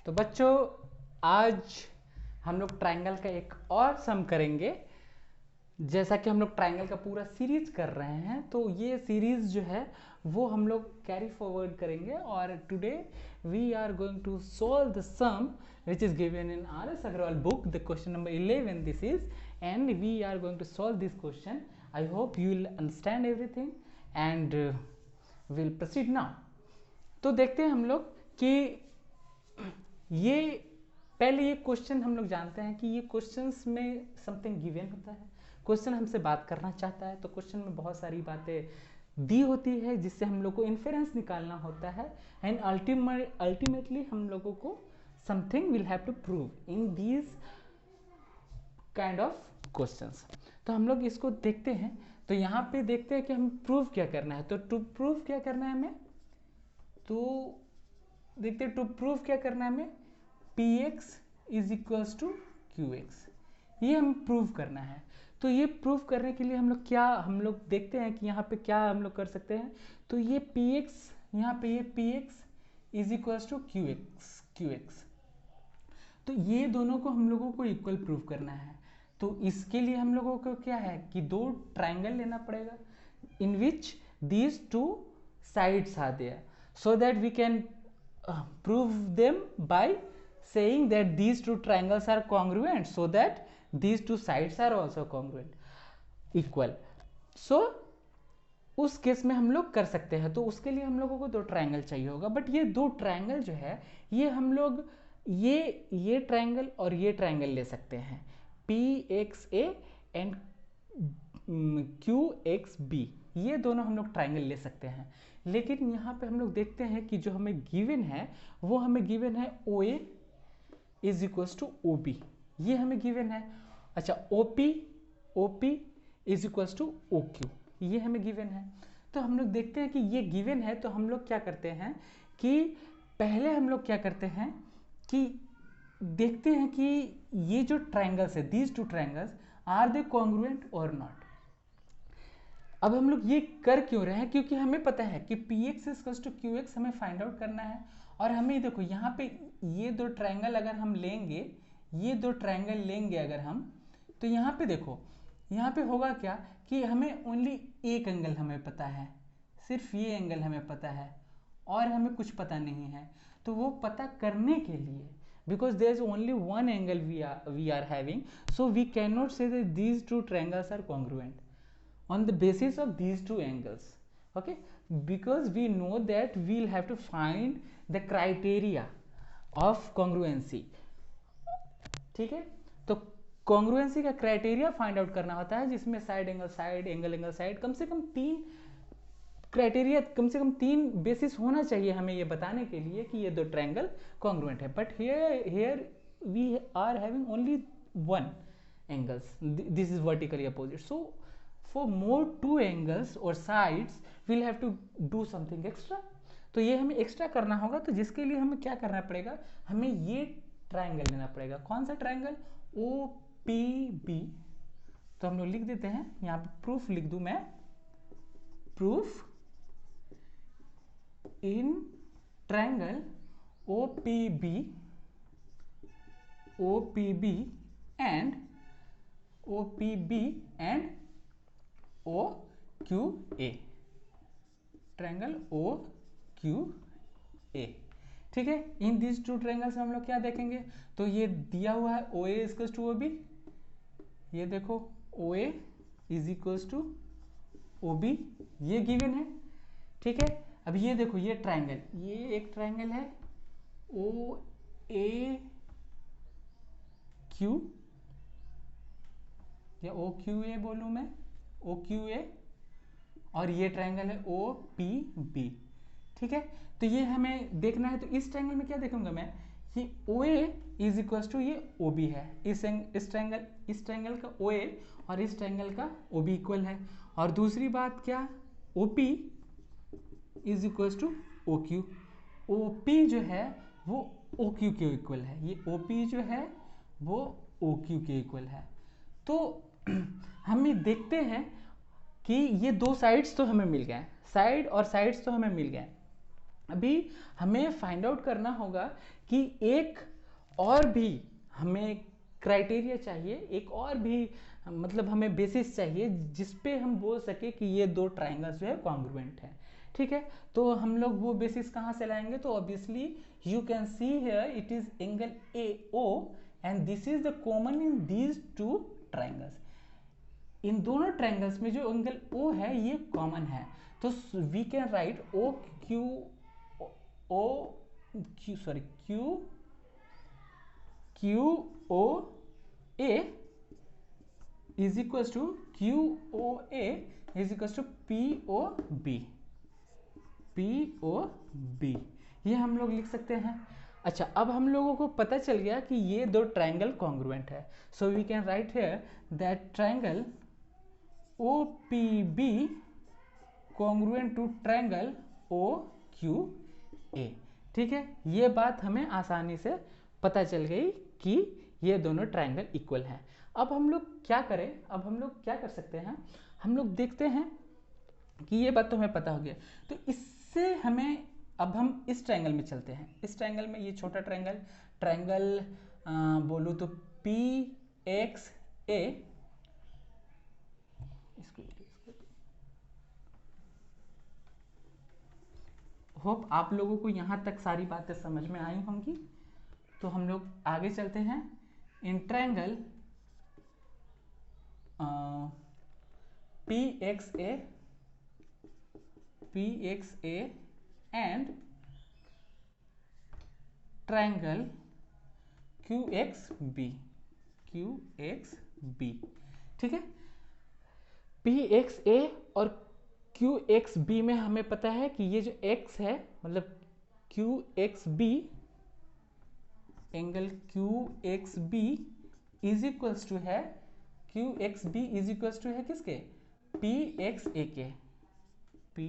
तो बच्चों आज हम लोग ट्रायंगल का एक और सम करेंगे। जैसा कि हम लोग ट्रायंगल का पूरा सीरीज कर रहे हैं, तो ये सीरीज जो है वो हम लोग कैरी फॉरवर्ड करेंगे। और today we are going to solve the sum which is given in R.S. Agrawal book, the question number 11 this is, and we are going to solve this question. I hope you will understand everything and we'll proceed now. तो देखते हैं हम लोग कि ये पहले ये question हम लोग जानते हैं कि ये क्वेश्चंस में समथिंग गिवन होता है। क्वेश्चन हमसे बात करना चाहता है, तो क्वेश्चन में बहुत सारी बातें दी होती है जिससे हम लोग को इन्फेरेंस निकालना होता है, एंड अल्टीमेटली हम लोगों को something will have to prove in these kind of questions. तो हम लोग इसको देखते हैं। तो यहाँ पे देखते हैं कि हम प्रूव क्या करना है। तो टू प्रूव क्या करना है हमें, तो देखते हैं टू प्रूव क्या करना है हमें, px is equals to qx, ये हम प्रूव करना है। तो ये प्रूव करने के लिए हम लोग देखते हैं कि यहाँ पे क्या हम लोग कर सकते हैं। तो ये px, यहाँ पे ये px is equals to qx, तो ये दोनों को हम लोगों को इक्वल प्रूव करना है। तो इसके लिए हम लोगों को क्या है कि दो ट्राइंगल लेना पड़ेगा in which these two sides are there, so that we can prove them by saying that these two triangles are congruent, so that these two sides are also congruent, equal. So उस case में हम लोग कर सकते हैं। तो उसके लिए हम लोगों को दो ट्रायंगल चाहिए होगा, बट ये दो ट्रायंगल जो है ये हम लोग ये ट्रायंगल और ये ट्रायंगल ले सकते हैं, PXA एंड QXB, ये दोनों हम लोग ट्रायंगल ले सकते हैं। लेकिन यहाँ पे हम लोग देखते हैं कि जो हमें गिवन है वो हमें गिवन है OA is equals to OB, ये हमें गिवन है। अच्छा, OP is equals to OQ, ये हमें गिवन है। तो हम लोग देखते हैं कि ये गिवन है, तो हम लोग क्या करते हैं कि पहले हम लोग क्या करते हैं कि देखते हैं कि ये जो ट्रायंगल्स है, these two triangles are they congruent और नॉट। अब हम लोग ये कर क्यों रहे हैं, क्योंकि हमें पता है कि px इक्वल्स टू qx हमें फाइंड आउट करना है। और हमें देखो यहाँ पे ये दो ट्रायंगल अगर हम लेंगे, ये दो ट्रायंगल लेंगे अगर हम, तो यहाँ पे देखो यहाँ पे होगा क्या कि हमें ओनली एक एंगल हमें पता है, सिर्फ ये एंगल हमें पता है और हमें कुछ पता नहीं है। तो वो पता करने के लिए, because there is only one angle we are having, so we cannot say that these two triangles are congruent on the basis of these two angles, okay, because we know that we'll have to find the criteria of congruency, ठीक है। तो congruency का criteria find out करना होता है, जिसमें side angle side, angle angle side, कम से कम तीन क्राइटेरिया, कम से कम तीन बेसिस होना चाहिए हमें ये बताने के लिए कि ये दो ट्रायंगल कॉन्ग्रुएंट है। But here we are having only one angles, this is vertically opposite, so for more two angles और sides will have to do something extra. तो ये हमें एक्स्ट्रा करना होगा, तो जिसके लिए हमें क्या करना पड़ेगा, हमें ये ट्रायंगल लेना पड़ेगा। कौन सा ट्रायंगल, OPB। तो हम लोग लिख देते हैं, यहाँ पे प्रूफ लिख दूं मैं, proof in triangle OPB and OQA, triangle OQA, ठीक है। इन दीज टू ट्रायंगल्स में हम लोग क्या देखेंगे, तो ये दिया हुआ है OA इक्वल्स टू OB, ये देखो OA is equals to OB, ये गिवन है, ठीक है। अब ये देखो ये ट्रायंगल, ये एक ट्रायंगल है OAQ या OQA बोलूं मैं, OQA, और ये ट्रायंगल है OPB, ठीक है। तो ये हमें देखना है। तो इस ट्रायंगल में क्या देखूंगा मैं, ये OA इज इक्वल्स टू ये OB है, इस ट्रायंगल का OA और इस ट्रायंगल का OB इक्वल है। और दूसरी बात क्या, OP is equals to OQ, OP जो है वो OQ के इक्वल है, ये OP जो है वो OQ के इक्वल है। तो हमें देखते हैं कि ये दो साइड्स तो हमें मिल गए, साइड और साइड्स तो हमें मिल गए। अभी हमें फाइंड आउट करना होगा कि एक और भी हमें क्राइटेरिया चाहिए, एक और भी मतलब हमें बेसिस चाहिए जिस पे हम बोल सके कि ये दो ट्राइंगल्स जो है कॉन्ग्रुएंट है। ठीक है, तो हम लोग वो बेसिस कहाँ से लाएंगे? तो obviously you can see here it is angle A O and this is the common in these two triangles. इन दोनों ट्राइंगल्स में जो एंगल ओ है ये कॉमन है, तो we can write O Q O Q sorry Q Q O A is equal to Q O A is equal to P O B, P O B, ये हम लोग लिख सकते हैं। अच्छा, अब हम लोगों को पता चल गया कि ये दो ट्राइंगल कॉन्ग्रुएंट है, so we can write here that triangle O P B congruent to triangle O Q A. ठीक है, ये बात हमें आसानी से पता चल गई कि ये दोनों ट्राइंगल इक्वल हैं। अब हम लोग क्या करें? अब हम लोग क्या कर सकते हैं? हम लोग देखते हैं कि ये बात तो हमें पता हो गया, तो इससे हमें अब हम इस ट्राइंगल में चलते हैं। इस ट्राइंगल में ये छोटा ट्राइंगल ट्राइंगल बोलूँ तो पी एक्स ए, होप आप लोगों को यहाँ तक सारी बातें समझ में आई होंगी। तो हम लोग आगे चलते हैं। In triangle P X A and triangle Q X B. ठीक है, पी एक्स ए और क्यू एक्स बी में हमें पता है कि ये जो x है मतलब Q X B, angle Q X B is equals to है Q X B is equals to है किसके? पी एक्स ए के, पी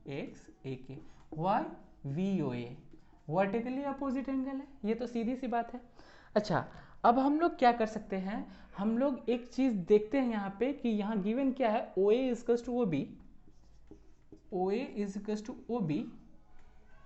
एक्स ए के, Y V O A, vertically opposite angle है, ये तो सीधी सी बात है। अच्छा, अब हम लोग क्या कर सकते हैं? हम लोग एक चीज देखते हैं यहाँ पे कि यहाँ गिवन क्या है, O A equals to O B, O A is equals to O B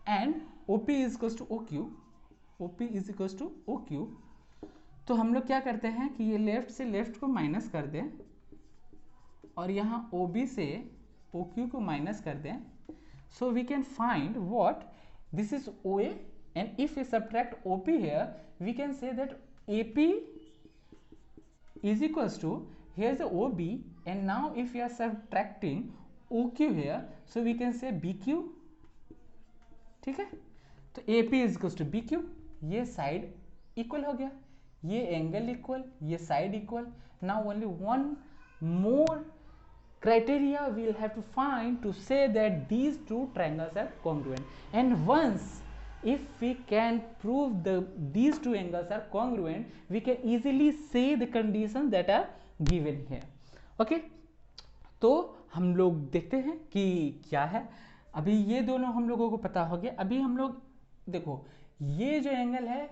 and O P is equals to O Q, O P is equals to O Q. तो हम लोग क्या करते हैं कि ये लेफ्ट से लेफ्ट को माइनस कर दें और यहाँ ओ बी से ओ क्यू को माइनस कर दें, so we can find what this is O A and if we subtract O P here we can say that A P is equals to here's the OB and now if we are subtracting OQ here so we can say BQ। ठीक है, तो AP is equals to BQ, ये side equal हो गया, ये angle equal, ये side equal. Now only one more criteria we'll have to find to say that these two triangles are congruent, and once if we can prove these two angles are congruent we can easily say the conditions that are given here। okay, तो हम लोग देखते हैं कि क्या है। अभी ये दोनों हम लोगों को पता हो गया। अभी हम लोग देखो ये जो एंगल है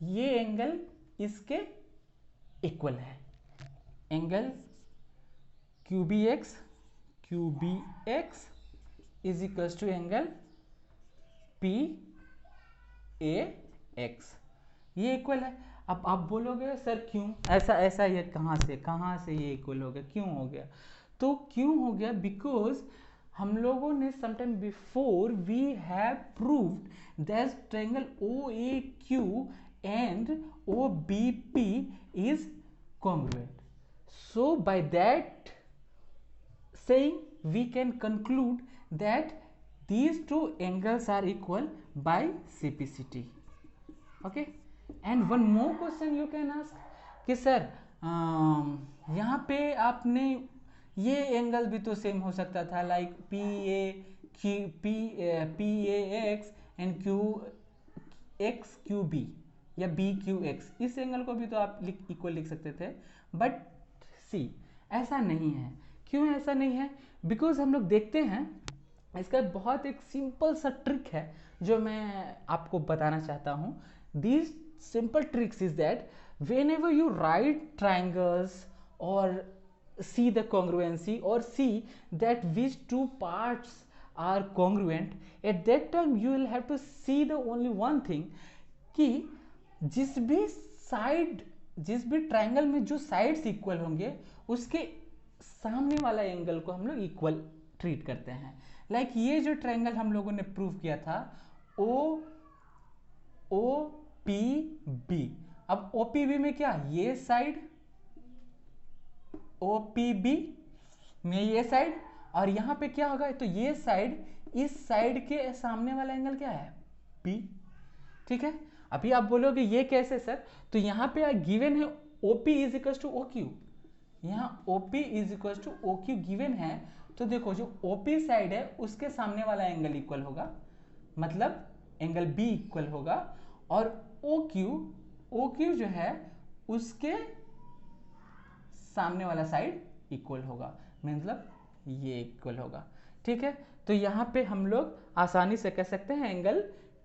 ये एंगल इसके इक्वल है, angle Q B X is equals to angle P A X, ये इक्वल है। अब आप बोलोगे सर क्यों ऐसा ये कहाँ से ये इक्वल हो गया, क्यों हो गया? तो क्यों हो गया? बिकॉज हम लोगों ने sometime before we have proved that triangle O A Q and O B P is congruent, so by that saying we can conclude that these two angles are equal by CPCT। okay, and one more question you can ask कि sir यहाँ पे आपने ये angle भी तो same हो सकता था, like P A X and Q X Q B या बी क्यू एक्स, इस एंगल को भी तो आप इक्वल लिख सकते थे, बट सी ऐसा नहीं है। क्यों ऐसा नहीं है? बिकॉज हम लोग देखते हैं इसका बहुत एक सिंपल सा ट्रिक है जो मैं आपको बताना चाहता हूँ। This simple tricks is that when ever you right triangles और see the congruency or see that which two parts are congruent, at that time you will have to see the only one thing कि जिस भी triangle में जो sides equal होंगे उसके सामने वाला एंगल को हम लोग इक्वल ट्रीट करते हैं। लाइक ये जो ट्रायंगल हम लोगों ने प्रूव किया था ओ पी बी, अब ओ पी बी में क्या ये साइड, ओ पी बी में ये साइड, और यहां पे क्या होगा तो ये साइड, इस साइड के सामने वाला एंगल क्या है पी। ठीक है, अभी आप बोलोगे ये कैसे सर, तो यहां पे गिवन है OP is equal to O Q, यहाँ OP is equal to O Q given है, तो देखो जो OP साइड है उसके सामने वाला एंगल इक्वल होगा, मतलब एंगल B इक्वल होगा, और OQ जो है उसके सामने वाला साइड इक्वल होगा, मतलब ये इक्वल होगा। ठीक है, तो यहाँ पे हम लोग आसानी से कह सकते हैं angle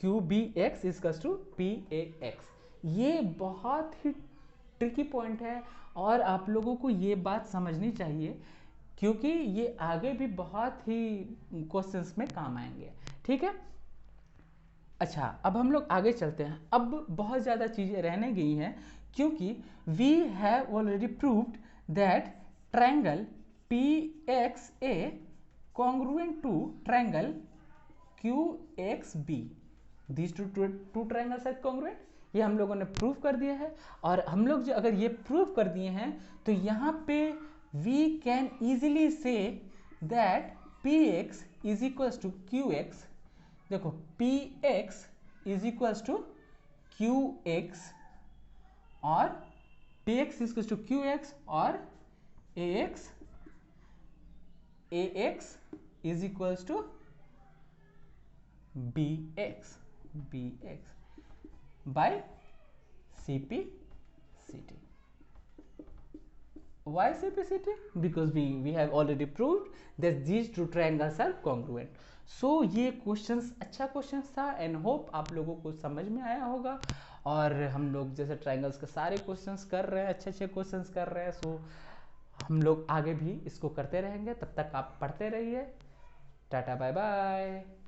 QBX equal to PAX। ये बहुत ही ट्रिकी पॉइंट है और आप लोगों को ये बात समझनी चाहिए क्योंकि ये आगे भी बहुत ही क्वेश्चंस में काम आएंगे। ठीक है, अच्छा अब हम लोग आगे चलते हैं। अब बहुत ज़्यादा चीज़ें रहने गई हैं क्योंकि we have already proved that triangle PXA congruent to triangle QXB, these two triangles are congruent, ये हम लोगों ने प्रूव कर दिया है। और हम लोग जो अगर ये प्रूव कर दिए हैं तो यहाँ पे we can easily say that PX is equals to QX, देखो PX is equals to QX और PX is equals to QX और AX is equals to BX by CP/CT. Why CP/CT? Because we have already proved that these two triangles are congruent. So ये questions अच्छा question था and hope आप लोगों को समझ में आया होगा। और हम लोग जैसे ट्रायंगल्स के सारे क्वेश्चंस कर रहे हैं, अच्छे क्वेश्चंस कर रहे हैं, सो हम लोग आगे भी इसको करते रहेंगे। तब तक आप पढ़ते रहिए। Tata bye bye.